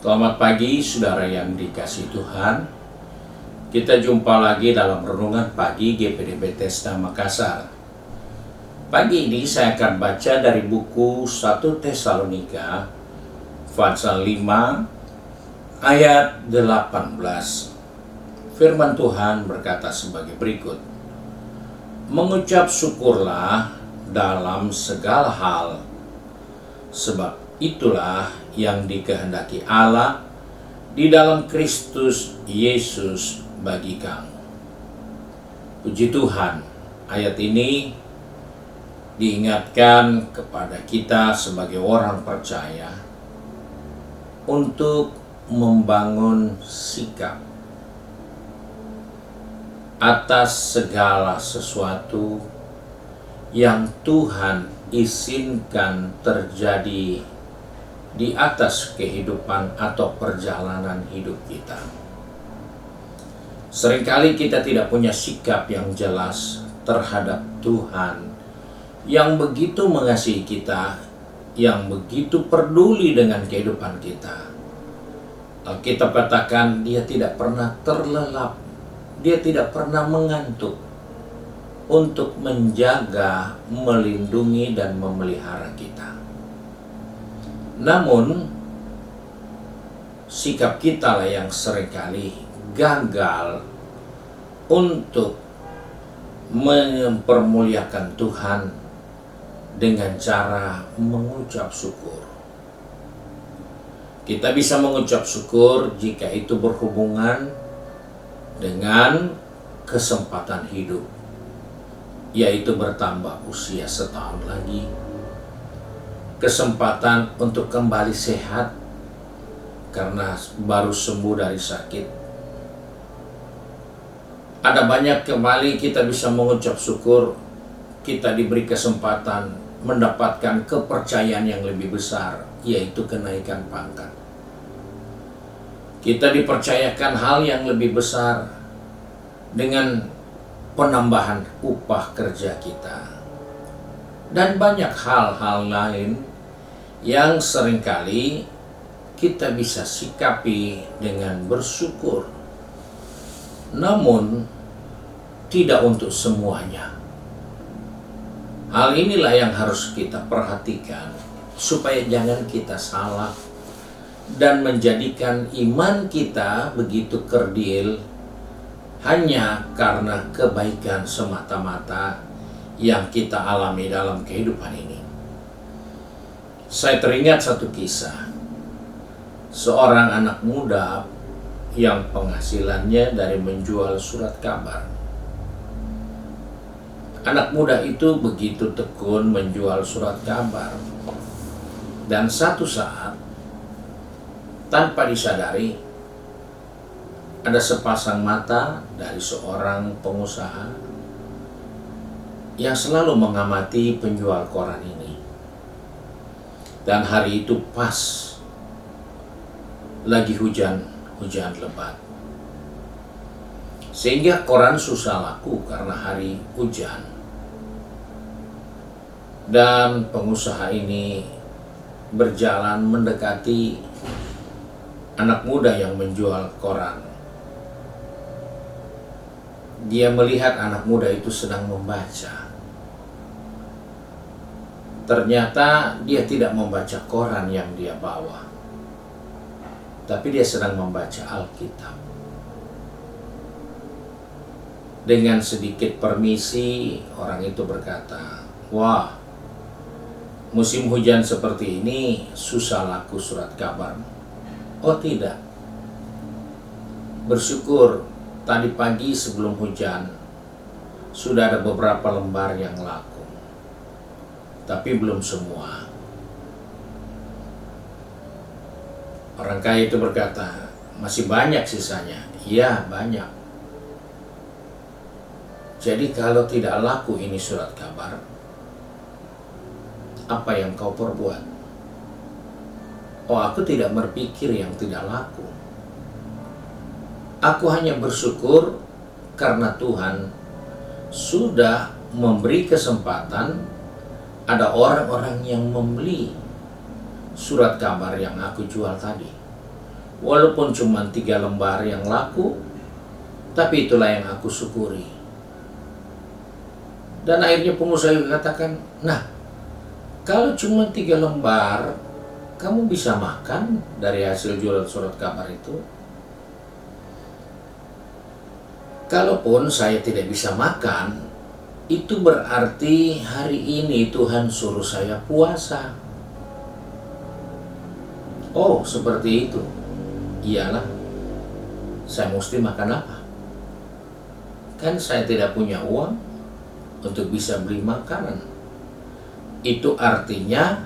Selamat pagi saudara yang dikasihi Tuhan. Kita jumpa lagi dalam renungan pagi GPD Bethesda Makassar. Pagi ini saya akan baca dari buku 1 Tesalonika pasal 5 ayat 18. Firman Tuhan berkata sebagai berikut. Mengucap syukurlah dalam segala hal, sebab itulah yang dikehendaki Allah di dalam Kristus Yesus bagi kamu. Puji Tuhan, ayat ini diingatkan kepada kita sebagai orang percaya untuk membangun sikap atas segala sesuatu yang Tuhan izinkan terjadi di atas kehidupan atau perjalanan hidup kita. Seringkali kita tidak punya sikap yang jelas terhadap Tuhan yang begitu mengasihi kita, yang begitu peduli dengan kehidupan kita. Alkitab katakan dia tidak pernah terlelap, dia tidak pernah mengantuk untuk menjaga, melindungi, dan memelihara kita. Namun, sikap kita lah yang seringkali gagal untuk mempermuliakan Tuhan dengan cara mengucap syukur. Kita bisa mengucap syukur jika itu berhubungan dengan kesempatan hidup, yaitu bertambah usia setahun lagi, kesempatan untuk kembali sehat karena baru sembuh dari sakit. Ada banyak kembali kita bisa mengucap syukur, kita diberi kesempatan mendapatkan kepercayaan yang lebih besar, yaitu kenaikan pangkat. Kita dipercayakan hal yang lebih besar dengan penambahan upah kerja kita. Dan banyak hal-hal lain yang seringkali kita bisa sikapi dengan bersyukur. Namun, tidak untuk semuanya. Hal inilah yang harus kita perhatikan, supaya jangan kita salah dan menjadikan iman kita begitu kerdil hanya karena kebaikan semata-mata yang kita alami dalam kehidupan ini. Saya teringat satu kisah. Seorang anak muda yang penghasilannya dari menjual surat kabar. Anak muda itu begitu tekun menjual surat kabar. Dan satu saat, tanpa disadari, ada sepasang mata dari seorang pengusaha yang selalu mengamati penjual koran ini. Dan hari itu pas lagi hujan lebat. Sehingga koran susah laku karena hari hujan. Dan pengusaha ini berjalan mendekati anak muda yang menjual koran. Dia melihat anak muda itu sedang membaca. Ternyata dia tidak membaca koran yang dia bawa, tapi dia sedang membaca Alkitab. Dengan sedikit permisi, orang itu berkata, "Wah, musim hujan seperti ini susah laku surat kabar." "Oh tidak, bersyukur tadi pagi sebelum hujan sudah ada beberapa lembar yang laku. Tapi belum semua." Orang kaya itu berkata, "Masih banyak sisanya." "Iya, banyak." "Jadi kalau tidak laku ini surat kabar, apa yang kau perbuat?" "Oh, aku tidak berpikir yang tidak laku. Aku hanya bersyukur karena Tuhan sudah memberi kesempatan ada orang-orang yang membeli surat kabar yang aku jual tadi. Walaupun cuma 3 lembar yang laku, tapi itulah yang aku syukuri. Dan akhirnya pengusaha juga katakan, nah, kalau cuma 3 lembar, kamu bisa makan dari hasil jualan surat kabar itu? Kalaupun saya tidak bisa makan, itu berarti hari ini Tuhan suruh saya puasa. Oh, seperti itu. Iyalah, saya mesti makan apa? Kan saya tidak punya uang untuk bisa beli makanan. Itu artinya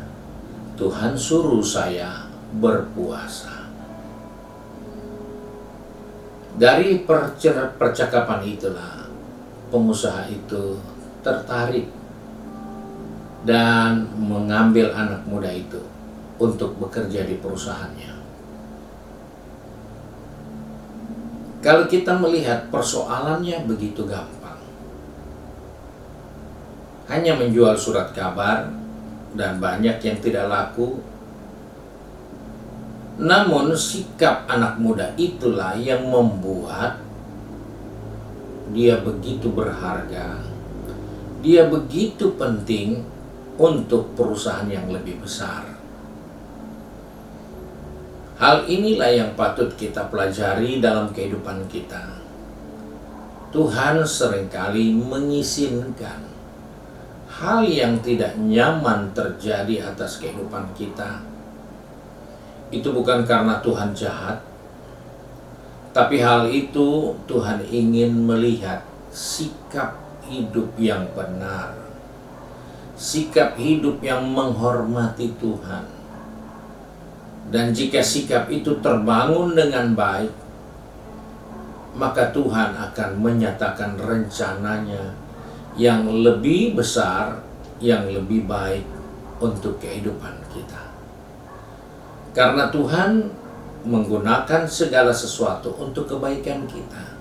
Tuhan suruh saya berpuasa. Dari percakapan itulah pengusaha itu tertarik dan mengambil anak muda itu untuk bekerja di perusahaannya. Kalau kita melihat persoalannya begitu gampang, hanya menjual surat kabar dan banyak yang tidak laku. Namun sikap anak muda itulah yang membuat dia begitu berharga, dia begitu penting untuk perusahaan yang lebih besar. Hal inilah yang patut kita pelajari dalam kehidupan kita. Tuhan seringkali mengizinkan hal yang tidak nyaman terjadi atas kehidupan kita. Itu bukan karena Tuhan jahat, tapi hal itu Tuhan ingin melihat sikap hidup yang benar, sikap hidup yang menghormati Tuhan. Dan jika sikap itu terbangun dengan baik, maka Tuhan akan menyatakan rencananya yang lebih besar, yang lebih baik untuk kehidupan kita. Karena Tuhan menggunakan segala sesuatu untuk kebaikan kita.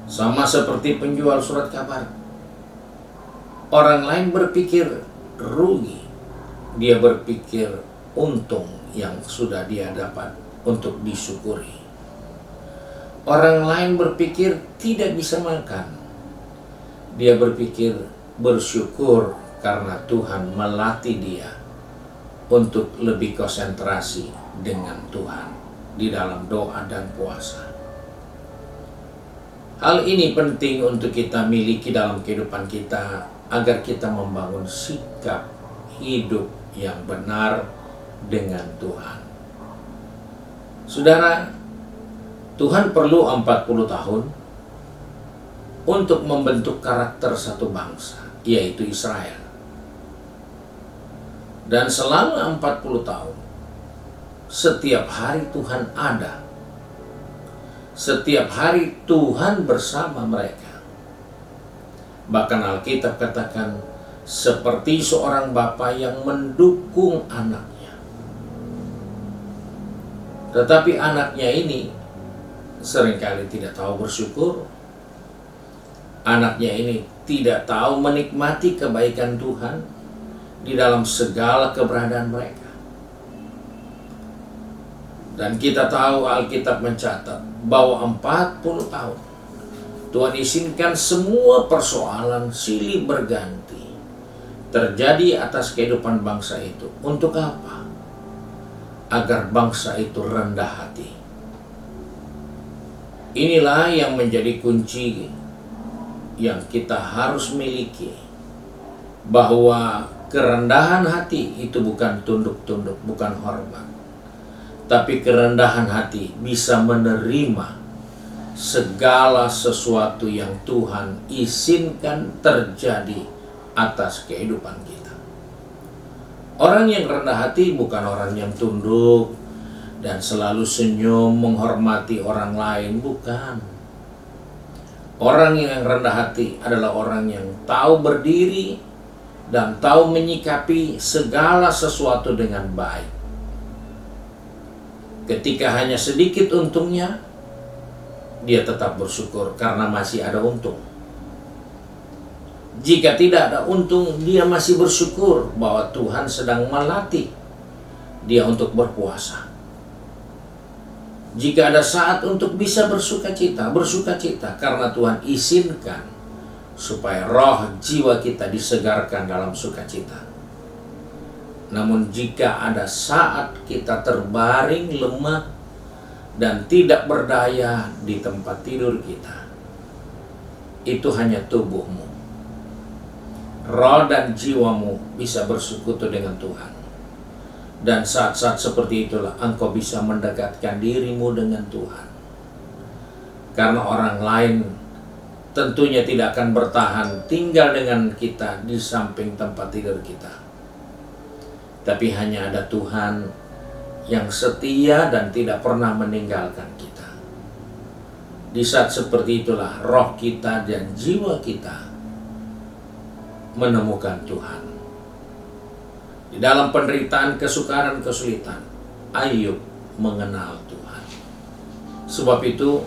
Sama seperti penjual surat kabar. Orang lain berpikir rugi, dia berpikir untung yang sudah dia dapat untuk disyukuri. Orang lain berpikir tidak bisa makan, dia berpikir bersyukur karena Tuhan melatih dia untuk lebih konsentrasi dengan Tuhan di dalam doa dan puasa. Hal ini penting untuk kita miliki dalam kehidupan kita agar kita membangun sikap hidup yang benar dengan Tuhan. Saudara, Tuhan perlu 40 tahun untuk membentuk karakter satu bangsa, yaitu Israel. Dan selama 40 tahun, setiap hari Tuhan ada. Setiap hari Tuhan bersama mereka. Bahkan Alkitab katakan, seperti seorang bapa yang mendukung anaknya. Tetapi anaknya ini seringkali tidak tahu bersyukur. Anaknya ini tidak tahu menikmati kebaikan Tuhan di dalam segala keberadaan mereka. Dan kita tahu Alkitab mencatat bahwa 40 tahun Tuhan izinkan semua persoalan silih berganti terjadi atas kehidupan bangsa itu. Untuk apa? Agar bangsa itu rendah hati. Inilah yang menjadi kunci yang kita harus miliki, bahwa kerendahan hati itu bukan tunduk-tunduk, bukan hormat, tapi kerendahan hati bisa menerima segala sesuatu yang Tuhan izinkan terjadi atas kehidupan kita. Orang yang rendah hati bukan orang yang tunduk dan selalu senyum menghormati orang lain, bukan. Orang yang rendah hati adalah orang yang tahu berdiri dan tahu menyikapi segala sesuatu dengan baik. Ketika hanya sedikit untungnya, dia tetap bersyukur karena masih ada untung. Jika tidak ada untung, dia masih bersyukur bahwa Tuhan sedang melatih dia untuk berpuasa. Jika ada saat untuk bisa bersukacita karena Tuhan izinkan supaya roh jiwa kita disegarkan dalam sukacita. Namun jika ada saat kita terbaring lemah dan tidak berdaya di tempat tidur kita, itu hanya tubuhmu. Roh dan jiwamu bisa bersekutu dengan Tuhan. Dan saat-saat seperti itulah engkau bisa mendekatkan dirimu dengan Tuhan. Karena orang lain tentunya tidak akan bertahan tinggal dengan kita di samping tempat tidur kita. Tapi hanya ada Tuhan yang setia dan tidak pernah meninggalkan kita. Di saat seperti itulah roh kita dan jiwa kita menemukan Tuhan. Di dalam penderitaan, kesukaran, kesulitan, Ayub mengenal Tuhan. Sebab itu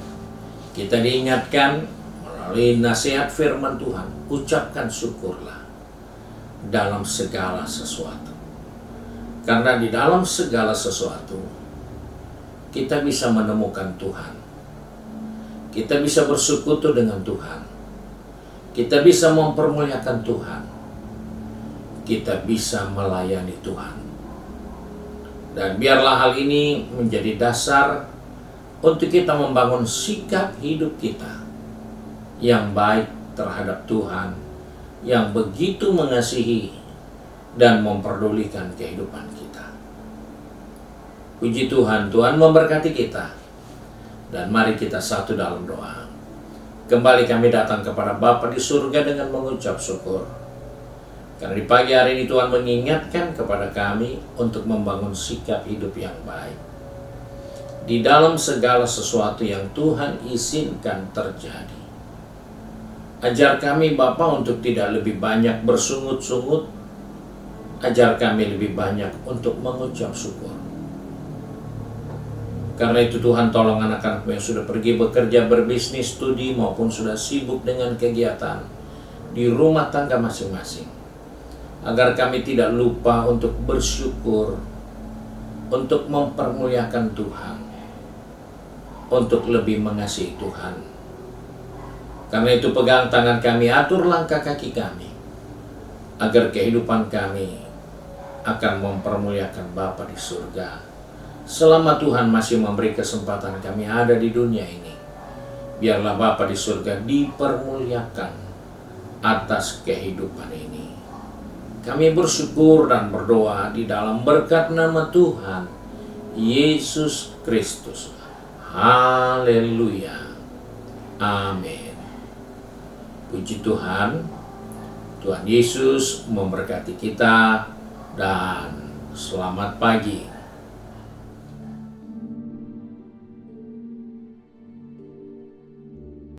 kita diingatkan melalui nasihat firman Tuhan, ucapkan syukurlah dalam segala sesuatu. Karena di dalam segala sesuatu kita bisa menemukan Tuhan. Kita bisa bersekutu dengan Tuhan. Kita bisa mempermuliakan Tuhan. Kita bisa melayani Tuhan. Dan biarlah hal ini menjadi dasar untuk kita membangun sikap hidup kita yang baik terhadap Tuhan, yang begitu mengasihi dan memperdulikan kehidupan kita. Puji Tuhan, Tuhan memberkati kita. Dan mari kita satu dalam doa. Kembali kami datang kepada Bapa di surga dengan mengucap syukur. Karena di pagi hari ini Tuhan mengingatkan kepada kami untuk membangun sikap hidup yang baik. Di dalam segala sesuatu yang Tuhan izinkan terjadi. Ajar kami Bapa untuk tidak lebih banyak bersungut-sungut. Ajar kami lebih banyak untuk mengucap syukur. Karena itu Tuhan tolong anak-anakmu yang sudah pergi bekerja, berbisnis, studi maupun sudah sibuk dengan kegiatan di rumah tangga masing-masing. Agar kami tidak lupa untuk bersyukur, untuk mempermuliakan Tuhan, untuk lebih mengasihi Tuhan. Karena itu pegang tangan kami, atur langkah kaki kami, agar kehidupan kami akan mempermuliakan Bapa di surga. Selama Tuhan masih memberi kesempatan kami ada di dunia ini, biarlah Bapa di surga dipermuliakan atas kehidupan ini. Kami bersyukur dan berdoa di dalam berkat nama Tuhan Yesus Kristus. Haleluya. Amin. Puji Tuhan. Tuhan Yesus memberkati kita dan selamat pagi.